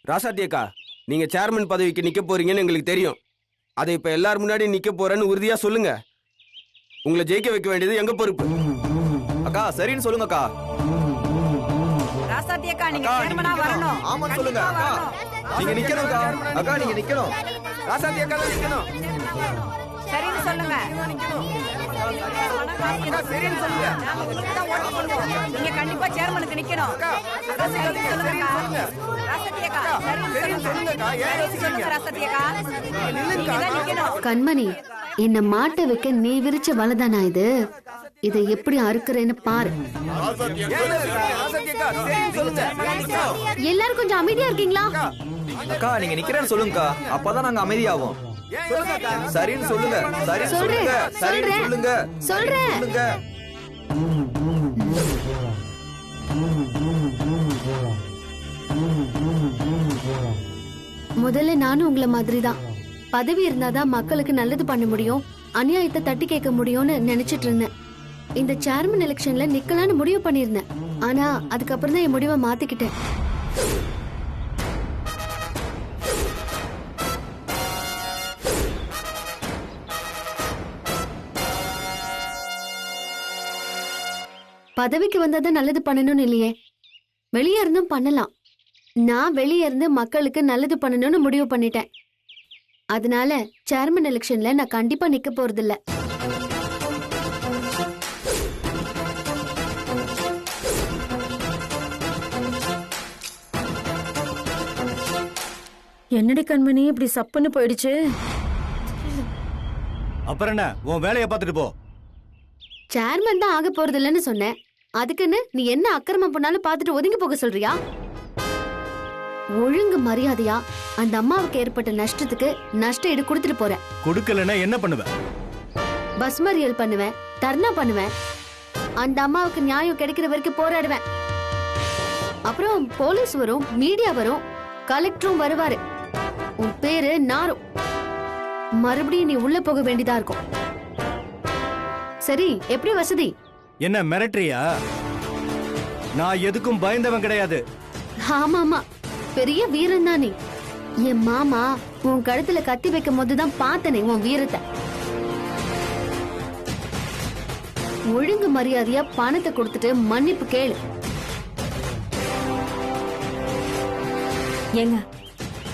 ராசாத்தி அக்கா, நீங்க சேர்மன் பதவிக்கு நிக்க போறீங்கன்னு எங்களுக்கு தெரியும். அதை இப்ப எல்லாரும் முன்னாடி நிக்க போறேன்னு உறுதியா சொல்லுங்க. உங்களை ஜெயிக்க வைக்க வேண்டியது எங்க பொறுப்பு. அக்கா சரின்னு சொல்லுங்க அக்கா. ராசாத்தி அக்கா, நீங்க சேர்மனா வரணும். ஆமா சொல்லுங்க அக்கா. நீங்க நிக்கணும் அக்கா. அக்கா நீங்க நிக்கணும். ராசாத்தி அக்கா தான் நிக்கணும். சரின்னு சொல்லுங்க. சரின்னு சொல்லுங்க. நீங்க கண்டிப்பா சேர்மனுக்கு நிக்கணும். ராசாத்தி அக்கா, சரின்னு சொல்லுங்க. ராசாத்தி அக்கா, நீங்க தான் நிக்கணும். கண்மணி, என்ன மாட்ட வைக்க நீ விரிச்ச வலைதானா இது? இதை எப்படி அறுக்கிறேன்னு பாரு. எல்லாரும் கொஞ்சம் அமைதியா இருக்கீங்களா? அக்கா நீங்க நிக்கிறேன்னு சொல்லுங்கக்கா. அப்பதான் நாங்க அமைதியாவோம். சரின்னு சொல்லுங்க. சரி சொல்லுங்க. சரின்னு சொல்லுங்க. சொல்றேன். சொல்லுங்க. முதல்ல நானும் உங்களை மாதிரிதான். பதவி இருந்தாதான் மக்களுக்கு நல்லது பண்ண முடியும், அநியாயத்தை தட்டி கேட்க முடியும்னு நினைச்சிட்டு இருந்தேன். இந்த சேர்மன் எலெக்ஷன்ல நிக்கலான்னு முடிவு பண்ணிருந்தேன். ஆனா அதுக்கப்புறம் தான் என் முடிவை மாத்திக்கிட்டேன். பதவிக்கு வந்தாதான் நல்லது பண்ணணும்னு இல்லையே, வெளியே இருந்தும் பண்ணலாம். நான் வெளியே இருந்து மக்களுக்கு நல்லது பண்ணணும்னு முடிவு பண்ணிட்டேன். அதனால சேர்மன் எலெக்ஷன்ல நான் கண்டிப்பா நிக்க போறதில்ல. என்னடி கண்மணி இப்படி சப்புன்னு போயிடுச்சு? அப்புறம் என்ன, உன் வேலையை பார்த்துட்டு போ. சேர்மன் தான் ஆக போறதில்லன்னு சொன்னேன். அதுக்குன்னு நீ என்ன அக்கிரமம் பண்ணாலும் பார்த்துட்டு ஒதுங்கி போக சொல்றியா? ஒழுங்கு மரியாதையா அந்த அம்மாவுக்கு ஏற்பட்ட நஷ்டத்துக்கு நஷ்ட ஈடு கொடுத்துட்டு போறேன். கொடுக்கலன்னா என்ன பண்ணுவேன்? பஸ் மறியல் பண்ணுவேன், தர்ணா பண்ணுவேன். அந்த அம்மாவுக்கு நியாயம் கிடைக்கிற வரைக்கும் போராடுவேன். அப்புறம் போலீஸ் வரும், மீடியா வரும், கலெக்டரும் வருவாரு. உன் பேரு நாரும். மறுபடியும் நீ உள்ள போக வேண்டியதா இருக்கும். சரி, எப்படி வசதி? என்ன மிரட்டுறியா? நான் எதுக்கும் பயந்தவன் கிடையாது. ஆமா ஆமா, பெரிய வீரன் தான் நீ. என் மாமா உன் கழுத்துல கத்தி வைக்கும் போதுதான் பார்த்தனே உன் வீரத்தை. ஒழுங்கு மரியாதையா பணத்தை கொடுத்துட்டு மன்னிப்பு கேளு. ஏங்க,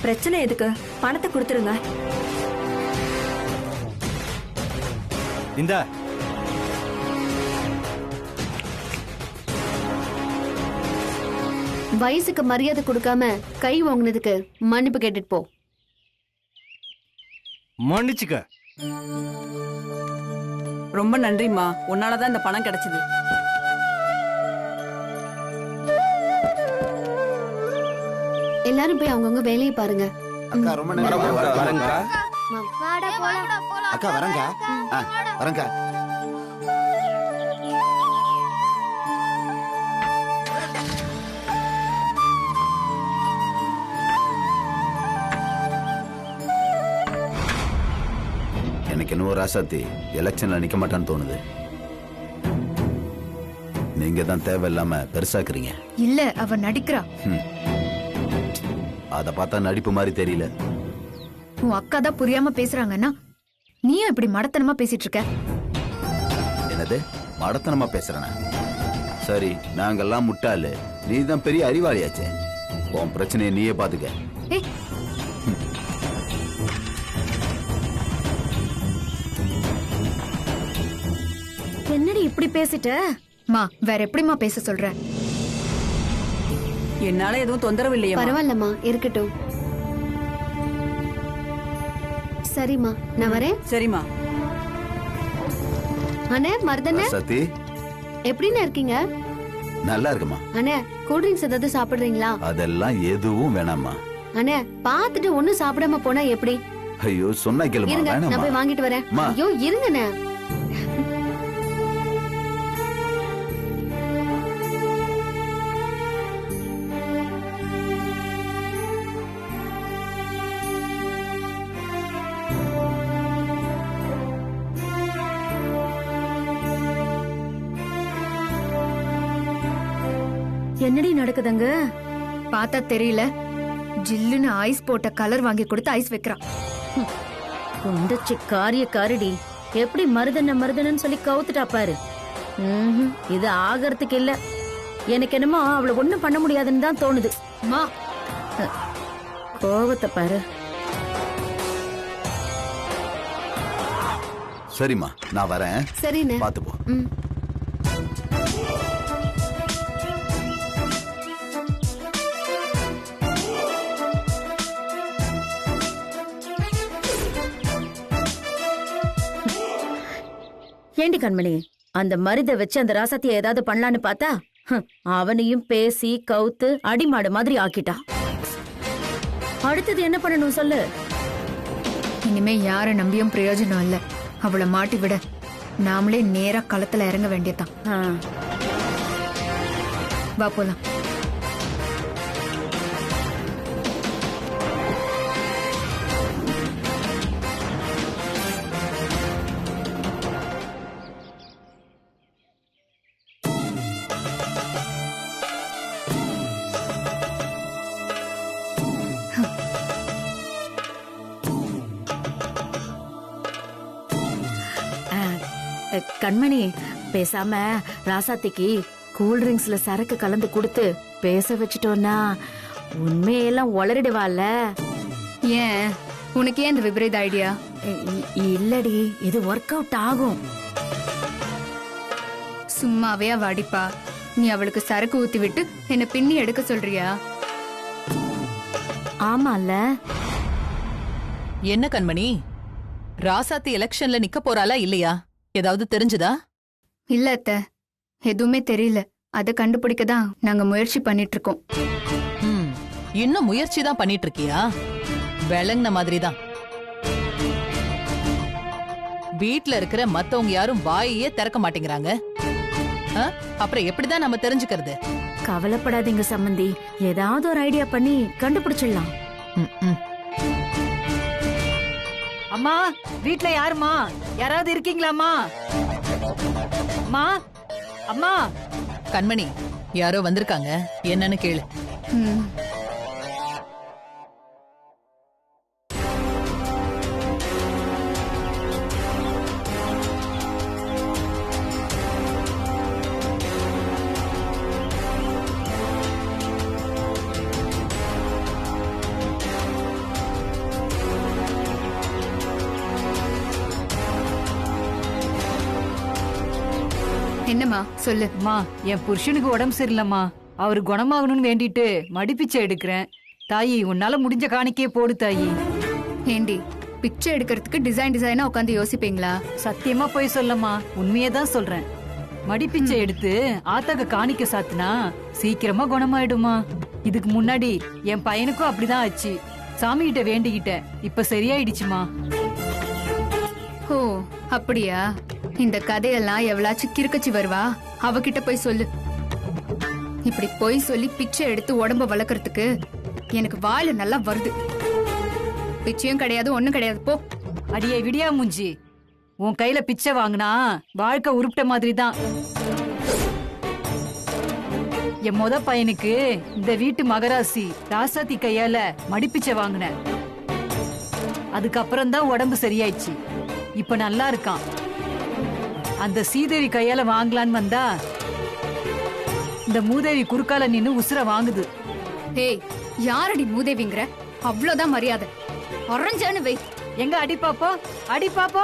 பிரச்சனை எதுக்கு? பணத்தை கொடுத்துருங்க. இந்த வயசுக்கு மரியாதை கொடுக்காம கை வாங்கினதுக்கு மன்னிப்பு கேட்டுட்டு போ. மன்னிச்சுக்க. ரொம்ப நன்றிம்மா, உன்னாலதான் இந்த பணம் கிடைச்சது. எல்லாரும் போய் அவங்கவுங்க வேலையை பாருங்க. அக்கா ரொம்ப நேரம் வரேங்க. அக்கா வரங்க வரங்க. எனக்கு இன்னும் ராசாத்தி எலெக்ஷன்ல நிக்க மாட்டான்னு தோணுது. நீங்க தான் தேவையில்லாம பெருசாக்குறீங்க. இல்ல, அவ நடிக்கிறா. அத பார்த்தா நடிப்பு மாதிரி தெரியல. உன் அக்கா தான் புரியாம பேசுறாங்கன்னா நீயும் இப்படி மடத்தனமா பேசிட்டு இருக்க. என்னது மடத்தனமா பேசுறேனா? சரி, நாங்கெல்லாம் முட்டாளு, நீ தான் பெரிய அறிவாளியாச்சே. உன் பிரச்சனையை நீயே பாத்துக்க. ஏய், என்னடி இப்படி பேசிட்ட? மா, வேற எப்படிமா பேச சொல்ற? என்னால எதுவும் தொந்தரவு இல்லையா? பரவாயில்லம்மா, இருக்கட்டும். சரிம்மா, நான் வரேன். சரிம்மா. அண்ணே, மருதண்ணே, சத்தி எப்படின்னு இருக்கீங்க? நல்லா இருக்குமா? அண்ணே, கூல் ட்ரிங்க்ஸ் ஏதாவது சாப்பிடுறீங்களா? அதெல்லாம் எதுவும் வேணாமா. அண்ணே, பாத்துட்டு ஒண்ணும் சாப்பிடாம போனா எப்படி? ஐயோ சொன்னா கேளுமா. இருங்க, நான் வேணாமா? போய் வாங்கிட்டு வரேன். அம்மா. ஐயோ இருங்கண்ணே. என்னடி நடக்குதுங்க? பார்த்தா தெரியல. ஜில்லுன்னு ஐஸ் போட்ட கலர் வாங்கி கொடுத்து ஐஸ் வைக்கிறான். குண்டச்சி காரியக்காரடி எப்படி மருதன்னு சொல்லி கவுத்துட்டா பாரு. இது ஆகறதுக்கு இல்ல. எனக்கு என்னமோ அவளை ஒண்ணும் பண்ண முடியாதுன்னு தான் தோணுது. மா கோவத்தை பாரு. சரிம்மா நான் வரேன். சரிண்ணே. பாத்து போ. ஏண்டி கண்மணி, அந்த மருதை வச்சு அந்த ராசாத்திய ஏதாவது பண்ணலான்னு பார்த்தா அவனையும் பேசி கவுத்து அடிமாடு மாதிரி ஆக்கிட்டான். அடுத்தது என்ன பண்ணணும் சொல்லு? இனிமே யார நம்பியும் பிரயோஜனம் இல்ல. அவளை மாட்டி விட நாமளே நேரா களத்துல இறங்க வேண்டியதான். வா போலாம். கண்மணி, பேசாம ராசாத்திக்கு கூல் ட்ரிங்க்ஸ்ல சரக்கு கலந்து கொடுத்து பேச வச்சுட்டோன்னா உண்மையெல்லாம் உளறிடுவாள்ல. ஏன் உனக்கு ஏன் இந்த விபரீத ஐடியா? இல்லடி, இது ஒர்க் அவுட் ஆகும். சும்மாவே அவ அடிப்பா. நீ அவளுக்கு சரக்கு ஊத்தி விட்டு என்ன பின்னி எடுக்க சொல்றியா? ஆமால. என்ன கண்மணி, ராசாத்தி எலெக்ஷன்ல நிக்க போறாளா இல்லையா? ஏதாவது தெரிஞ்சுதா? இல்ல அத்த, எதுவுமே தெரியல. அத கண்டுபிடிக்க தான் நாங்க முயற்சி பண்ணிட்டு இருக்கோம். இன்னும் முயற்சி தான் பண்ணிட்டு இருக்கியா? விளங்குன மாதிரிதான். வீட்ல இருக்கிற மத்தவங்க யாரும் வாயே திறக்க மாட்டேங்கிறாங்க. அப்புறம் எப்படிதான் நம்ம தெரிஞ்சுக்கிறது? கவலைப்படாதீங்க சம்பந்தி, ஏதாவது ஒரு ஐடியா பண்ணி கண்டுபிடிச்சிடலாம். அம்மா, வீட்ல யாருமா? யாராவது இருக்கீங்களாமா? அம்மா, அம்மா. கண்மணி, யாரோ வந்திருக்காங்க, என்னன்னு கேளு. என்னம்மா சொல்லு. அம்மா, என் புருஷனுக்கு உடம்பு சரியில்லம்மா. அவரு குணமாகணும்னு வேண்டிட்டு மடிப்பிச்சை எடுக்கிறேன். தாயி, உன்னால முடிஞ்ச காணிக்கையே போடு தாயி. ஏண்டி, பிச்சை எடுக்கிறதுக்கு டிசைனா உட்காந்து யோசிப்பீங்களா? சத்தியமா போய் சொல்லம்மா, உண்மையே தான் சொல்றேன். மடிப்பிச்சை எடுத்து ஆத்தாக்கு காணிக்க சாத்துனா சீக்கிரமா குணமாயிடுமா. இதுக்கு முன்னாடி என் பையனுக்கும் அப்படிதான் ஆச்சு. சாமி கிட்ட வேண்டிக்கிட்டேன், இப்ப சரியாயிடுச்சுமா. ஓ அப்படியா? இந்த கதையெல்லாம் எவ்வளாச்சும் கிறுக்கச்சி வருவா, அவகிட்ட போய் சொல்லு. இப்படி போய் சொல்லி பிச்சை எடுத்து உடம்ப வளர்க்கறதுக்கு எனக்கு வாயில நல்லா வருது. பிச்சையும் கிடையாது, ஒண்ணும் கிடையாது, போ. அடியே விடியா மூஞ்சி, உன் கையில பிச்சை வாங்கினா வாழ்க்கை உருப்பிட்ட மாதிரி தான். என் மொத பையனுக்கு இந்த வீட்டு மகராசி ராசாத்தி கையால மடிப்பிச்சை வாங்கினேன். அதுக்கப்புறம் தான் உடம்பு சரியாயிடுச்சு. இப்ப நல்லா இருக்கான். அந்த சீதேவி கையால வாங்கலான்னு வந்தா இந்த மூதேவி குறுக்கால நின்னு உசுர வாங்குது. ஏய், யாரடி மூதேவிங்கிற? அவ்வளவுதான் மரியாதை. அரஞ்சேன்னு வை. எங்க அடி பாப்போ, அடி பாப்போ,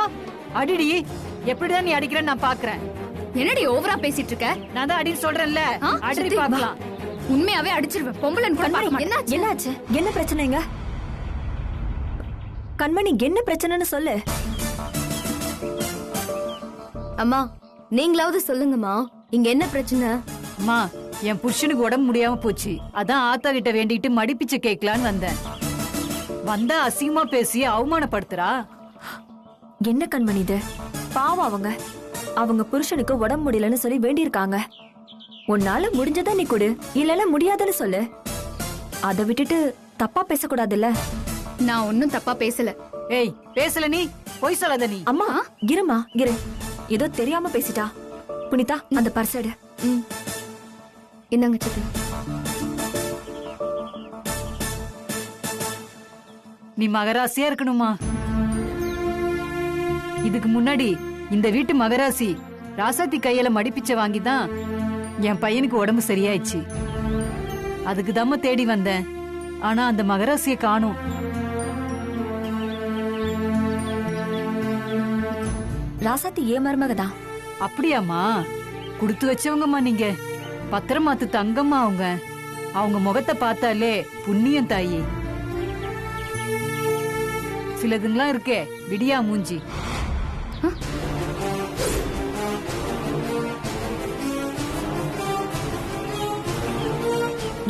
அடிடி. எப்படிதான் நீ அடிக்கிறன்னு நான் பாக்குறேன். என்னடி ஓவரா பேசிட்டு இருக்க? நான் தான் அடின்னு சொல்றேன்ல, அடி பாக்கலாம். உண்மையாவே அடிச்சிருவேன். பொம்பளைன்னு கூட பார்க்க மாட்டேன். என்னாச்சு? என்ன பிரச்சனைங்க? கண்மணி, என்ன பிரச்சனைன்னு சொல்லு. அம்மா, நீங்களாவது சொல்லுங்கம்மா, இங்க என்ன பிரச்சனை? அம்மா, என் புருஷனுக்கு உடம்பு முடியாம போச்சு. அதான் ஆத்தா கிட்ட வேண்டிட்டு மடிப்பிச்சை கேட்கலான்னு வந்தேன். வந்தா அசிங்கமா பேசி அவமானப்படுத்துறா. என்ன கண்மணி இது? பாவம் அவங்க புருஷனுக்கு உடம்பு முடியலன்னு சொல்லி வேண்டியிருக்காங்க. உன்னால முடிஞ்சதா நீ கொடு, இல்லன்னா முடியாதுன்னு சொல்லு. அதை விட்டுட்டு தப்பா பேசக்கூடாதுல்ல. நான் ஒன்னும் தப்பா பேசல. ஏய், பேசல நீ, பொய் சொல்லாத நீ. அம்மா கிருமா கிரு, ஏதோ தெரியாம பேசிட்டா. புனிதா, அந்த பர்சடு. என்னங்க சித்தி? நீ மகராசியா இருக்கணுமா. இதுக்கு முன்னாடி இந்த வீட்டு மகராசி ராசாத்தி கையில மடிப்பிச்ச வாங்கிதான் என் பையனுக்கு உடம்பு சரியாயிடுச்சு. அதுக்கு தாம தேடி வந்தேன். ஆனா அந்த மகராசிய காணோம். ராசாத்தி ஏ மருமகதான். அப்படியாம்மா? கொடுத்து வச்சவங்கம்மா நீங்க. பத்திரமாத்து தங்கம்மா அவங்க. அவங்க முகத்தை பார்த்தாலே புண்ணியம் தாயி. சிலதுங்களாம் இருக்கே விடியா மூஞ்சி.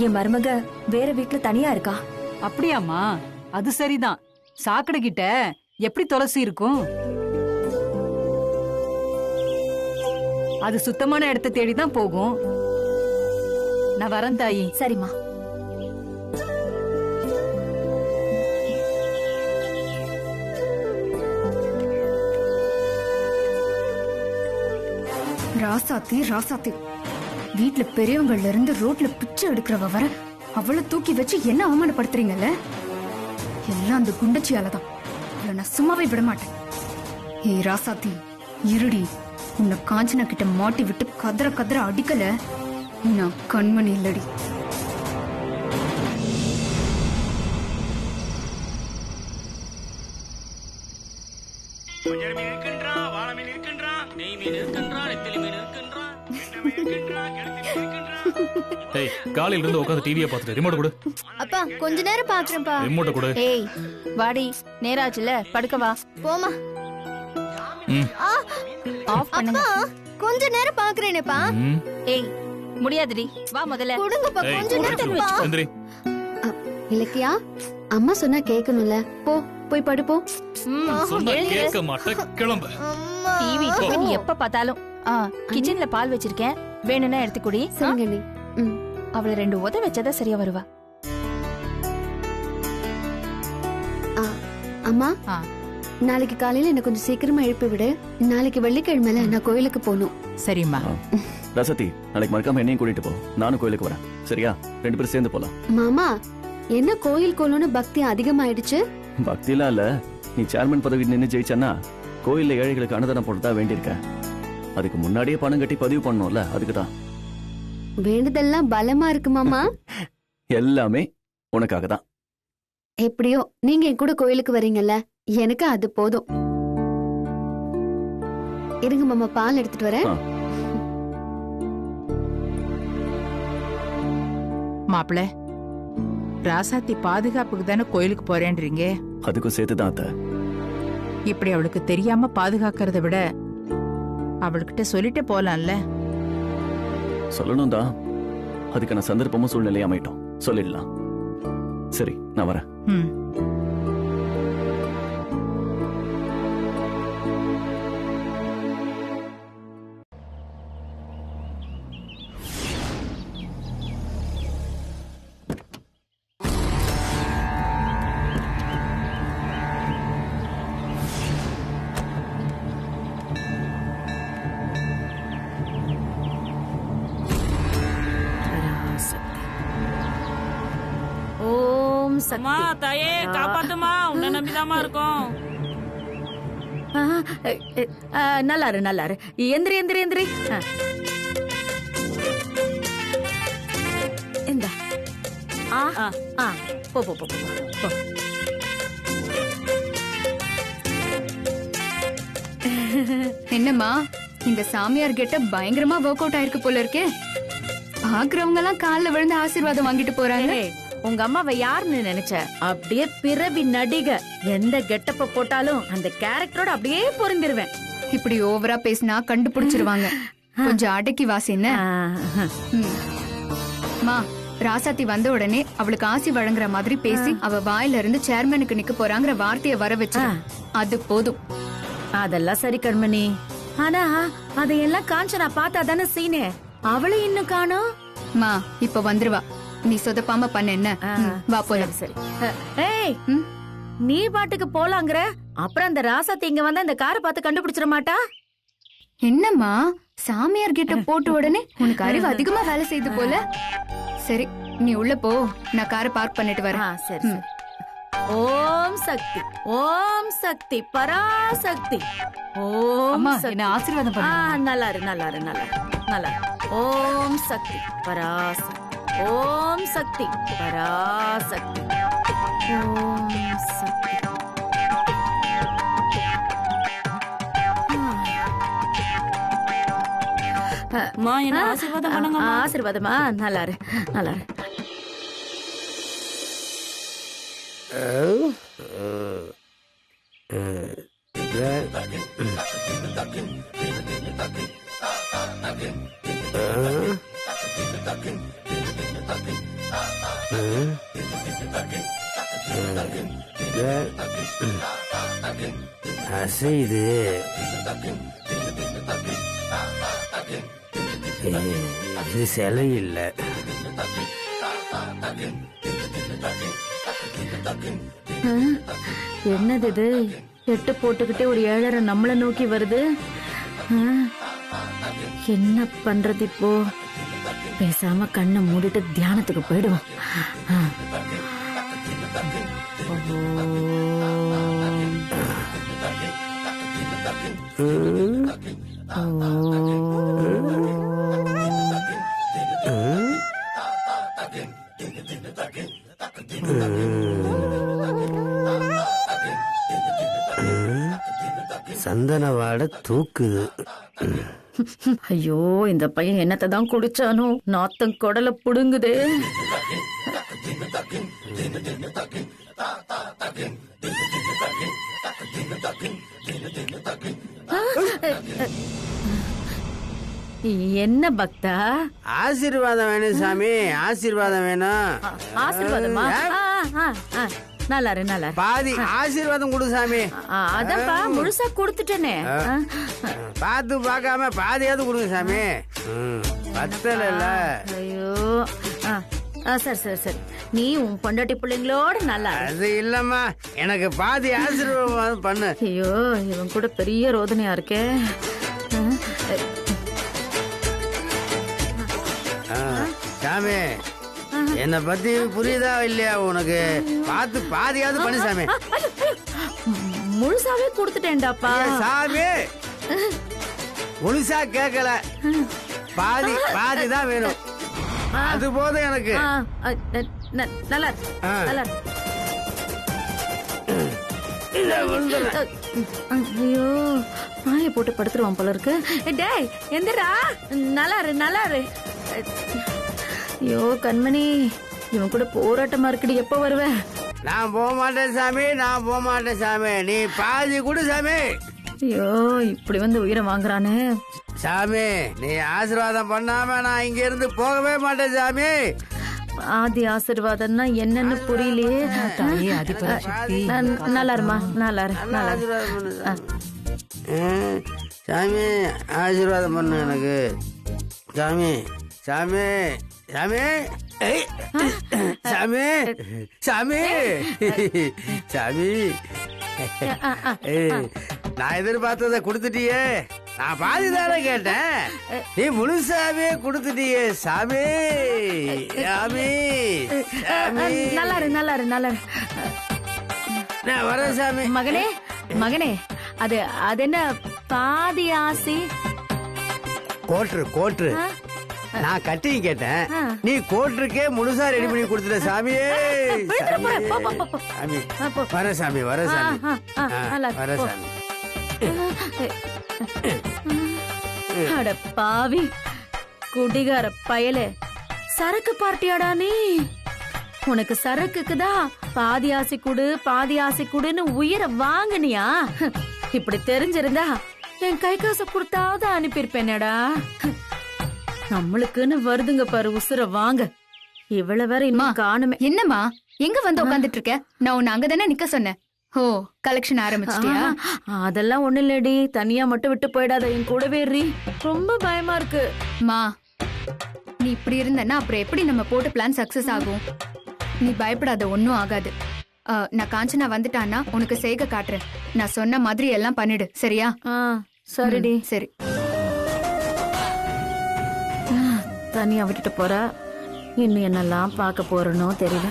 என் மருமக வேற வீட்டுல தனியா இருக்கா. அப்படியாம்மா? அது சரிதான். சாக்கடை கிட்ட எப்படி துளசி இருக்கும்? அது சுத்தமான இடத்தை தேடிதான் போகும். நான் வரேன் தாயி. சரிம்மா. ராசாத்தி ராசாத்தி, வீட்டுல பெரியவங்கள்ல இருந்து ரோட்ல பிச்சை எடுக்கிறவ வர அவளை தூக்கி வச்சு என்ன அவமானப்படுத்துறீங்கல்ல? எல்லாம் அந்த குண்டச்சியாலதான். அவளை நான் சும்மாவே விட மாட்டேன். ஏய் ராசாத்தி, இருடி. உன்னை காஞ்சனா கிட்ட மாட்டி விட்டு கதற கதற அடிக்கல, நான் கண்மணி இல்லடி. காலையில இருந்து உட்கார்ந்து டிவியை பார்த்துட்டு ரிமோட் கொடு. அப்பா கொஞ்ச நேரம் பாக்குறேன்ப்பா. ரிமோட் கொடு. ஏய் வாடி, நேராச்சுல படுக்க வா. போமா. ஆஃப் பண்ணுங்க. கொஞ்ச நேரம் பாக்குறேனேப்பா. ஏய் முடியாதுடி, வா முதல்ல. கொடுங்கப்பா கொஞ்ச நேரம்ப்பா. எந்திரி. இலக்கியா, அம்மா சொன்னா கேட்கணும்ல. போ போய் படு போ. சொன்னா கேட்க மாட்டே, கிளம்பு. டிவி நீ எப்ப பார்த்தாலும். கிச்சன்ல பால் வச்சிருக்கேன், வேணும்னா எடுத்து குடி. சரிங்க நீ. அவளை 2 உத வச்சதா சரியா வருவா. அம்மா, நாளைக்கு காலையில என்ன கொஞ்சம் சீக்கிரமா எழுப்பி விடு. நாளைக்கு வெள்ளிக்கிழமைல நான் கோயிலுக்கு போகணும். சரிம்மா. ரசதி, நாளைக்கு மறக்காம என்னையும் கூட்டிட்டு போ. நானும் கோயிலுக்கு வரேன். சரியா? 2 பேரும் சேர்ந்து போலாம். மாமா, என்ன கோயில் கோலம்னு பக்தி அதிகமாயிடுச்சு? பக்திலாம் இல்ல. நீ சேர்மன் பதவி நின்று ஜெயிச்சன்னா கோயில்ல ஏழைகளுக்கு அன்னதானம் போட்டுதா வேண்டியிருக்க. அதுக்கு முன்னாடியே பணம் கட்டி பதிவு பண்ணணும்ல, அதுக்குதான். வேண்டுதெல்லாம் பலமா இருக்கு மாமா. எல்லாமே உனக்காக தான். எப்படியோ நீங்க என் கூட கோயிலுக்கு வரீங்கல்ல, எனக்கு அது போதும். இருங்க மாமா, பால் எடுத்துட்டு வரேன். மாப்பிள்ள, ராசாத்தி பாதுகாப்புக்கு தானே கோயிலுக்கு போறேன்றீங்க. அதுக்கும் சேர்த்துதான் அத்தை. இப்படி அவளுக்கு தெரியாம பாதுகாக்கிறத விட அவள்கிட்ட சொல்லிட்டே போலாம்ல. சொல்லணும் தான். அதுக்கான சந்தர்ப்பமும் சூழ்நிலையும் அமையட்டும். சொல்லிடலாம். சரி, நான் வரேன். அம்மா தாயே காப்பாத்துமா, உன்னை நம்பிதாமா இருக்கோம். நல்லாரு நல்லாரு. எந்திரி எந்திரி எந்திரி. இந்த போ போ போ போ. என்னம்மா, இந்த சாமியார் கெட்ட பயங்கரமா ஒர்க் அவுட் ஆயிருக்கு போல இருக்கே. பாக்குறவங்க எல்லாம் கால்ல விழுந்து ஆசீர்வாதம் வாங்கிட்டு போறாங்க. உங்க அம்மாவை யாருன்னு நினைச்ச? அப்படியே பிறவி நடிக. எந்த கெட்டப்ப போட்டாலும் அந்த கேரக்டரோட அப்படியே பொருந்திருவேன். இப்படி ஓவரா பேசினா கண்டுபிடிச்சிருவாங்க. கொஞ்சம் அடக்கி வாசி. என்ன மா, ராசாத்தி வந்த உடனே அவளுக்கு ஆசி வழங்குற மாதிரி பேசி அவ வாயில இருந்து சேர்மனுக்கு நிக்க போறாங்கிற வார்த்தையை வர வச்சு அது போதும். அதெல்லாம் சரி கண்மணி. ஆனா அதையெல்லாம் காஞ்சனா பார்த்தா தானே சீனே. அவளை இன்னும் காணோம். மா இப்ப வந்துருவா. நீ சொதப்பாம பண்ண. என்ன வா போலாம். சரி. ஏய், நீ பாட்டுக்கு போலாங்கிற. அப்புறம் அந்த ராசாத்தி இங்க வந்தா இந்த காரை பார்த்து கண்டுபிடிச்சிட மாட்டா? என்னம்மா, சாமியார் கிட்ட போட்ட உடனே உனக்கு அறிவு அதிகமா வேலை செய்து போல. சரி, நீ உள்ள போ, நான் காரை பார்க் பண்ணிட்டு வரேன். சரி. ஓம் சக்தி ஓம் சக்தி பராசக்தி ஓம் அம்மா, சக்தி. என்னை ஆசீர்வாதம் பண்ணுங்க. நல்லா இரு நல்லா இரு நல்லா இரு, நல்லா இரு. ஓம் சக்தி பராசக்தி ஓம் சக்தி பராசக்தி ஓம் சக்தி. ஆசீர்வாதமா நல்லா இரு நல்லா இரு. அசைது இது சிலை இல்ல. என்னது இது? எட்டு போட்டுக்கிட்டே ஒரு 7:30 நம்மள நோக்கி வருது. என்ன பண்றது இப்போ? பேசாம கண்ணை மூடிட்டு தியானத்துக்கு போயிடுவோம். சந்தன வாட தூக்குது. ஐயோ, இந்த பையன் என்னத்தை தான் குடிச்சானோ? நாத்தம் குடல புடுங்குதே. என்ன பக்தா? ஆசீர்வாதம் வேணும் சாமி, ஆசீர்வாதம் வேணும். ஆசீர்வாதமா? நல்லா இரு நல்லா இரு. பாதி ஆசீர்வாதம் கொடு சாமி. அதான்ப்பா முழுசா கொடுத்துட்டேனே. பார்த்து பார்க்காம பாதியாவது கொடுங்க சாமி. பத்தல இல்ல. ஐயோ, சரி சரி சரி, நீ உன் பொண்டாட்டி பிள்ளைங்களோட நல்லா அது இல்லம்மா, எனக்கு பாதி ஆசீர்வாதம் பண்ணு. ஐயோ, இவன் கூட பெரிய ரோதனையா இருக்கே. சாமி, என்ன பத்தி புரியுதா இல்லையா உனக்கு? பார்த்து பாதியாவது பண்ணு சாமி. முழுசாவே கொடுத்துட்டேன்டாப்பா. சாமி முழுசா கேட்கல, பாதி பாதி தான் வேணும். அது போதும் எனக்கு. நல்லா நல்லா. ஐயோ, மாய போட்டு படுத்துருவான் போல இருக்கு. டேய் எந்திரா, நல்லா இரு நல்லா இரு. ஐயோ கண்மணி, இவன் கூட போராட்டமா இருக்குடி. எப்ப வருவ? நான் போக மாட்டேன் சாமி, நான் போக மாட்டேன் சாமி. நீ பாதி கொடு சாமி. ஐயோ, இப்படி வந்து உயிரை வாங்குறானே. சாமி, நீ ஆசீர்வாதம் பண்ணாம நான் இங்க இருந்து போகவே மாட்டேன் சாமி. ஆதி ஆசீர்வாதம்னா என்னன்னு புரியலையே. நல்லா இருமா, நல்லா இரு நல்லா இரு. சாமி ஆசீர்வாதம் பண்ணு எனக்கு. சாமி சாமி சாமி சாமி சாமி சாமி, நான் எதிர்பார்த்ததை கொடுத்துட்டியே. நான் பாதி தானே கேட்டேன், நீ முழுசாவே கொடுத்துட்டியே சாமி. சாமி நல்லா இரு நல்லா இரு நல்லா இரு. நான் வரேன் சாமி. மகனே மகனே, அது அது என்ன பாதி ஆசி? கோட்ரு கோட்ரு, நான் கட்டிங் கேட்டேன், நீ கோட்ருக்கே முழுசா ரெடி பண்ணி கொடுத்துட்ட சாமியே. சாமி வர சாமி, வர சாமி, வர சாமி. அட பாவி குடிகார பயலே, சரக்கு பார்ட்டியாடா நீ? உனக்கு சரக்குக்குதான் பாதி ஆசை குடு பாதி ஆசை குடுன்னு உயிரை வாங்கினியா? இப்படி தெரிஞ்சிருந்தா என் கை காசை கொடுத்தாவது அனுப்பியிருப்பேனடா. நம்மளுக்குன்னு வருதுங்க பாரு உசுர வாங்க. இவ்வளவு வேற இன்னும் காணுமே. என்னம்மா எங்க வந்து உட்காந்துட்டு இருக்க? நான் உன்னை அங்கதானே நிக்க சொன்னேன். ஓ, கலெக்ஷன் ஆரம்பிச்சிட்டியா? அதெல்லாம் ஒண்ணு இல்லடி, தனியா மட்டும் விட்டு போயிடாத, என் கூடவே ஏறி. ரொம்ப பயமா இருக்கு. மா, நீ இப்படி இருந்தன்னா அப்புறம் எப்படி நம்ம போட்ட பிளான் சக்சஸ் ஆகும்? நீ பயப்படாத, ஒன்னும் ஆகாது. நான் காஞ்சனா வந்துட்டான்னா உனக்கு செய்க காட்டுறேன். நான் சொன்ன மாதிரி எல்லாம் பண்ணிடு, சரியா? சரிடி. சரி. தனியா விட்டுட்டு போறா. இன்னும் என்னெல்லாம் பார்க்க போறனோ தெரியல.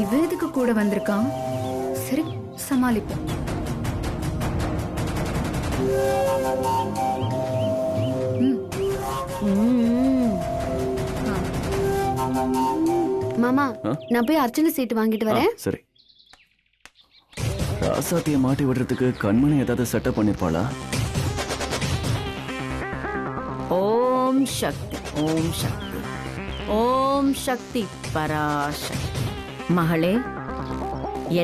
இவ எதுக்கு கூட வந்திருக்கான்? சரி, சமாளிப்போம். மாமா நான் போய் அர்ச்சனை சீட்டு வாங்கிட்டு வரேன். சரி. ராசாத்திய மாட்டி விடுறதுக்கு கண்மணி ஏதாவது செட்டப் பண்ணிருப்பாளா? ஓம் சக்தி, ஓம் சக்தி, ஓம் சக்தி பராசக்தி. மகளே,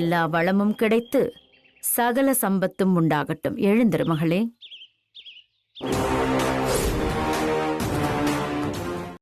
எல்லா வளமும் கிடைத்து சகல சம்பத்தும் உண்டாகட்டும். எழுந்திரு மகளே.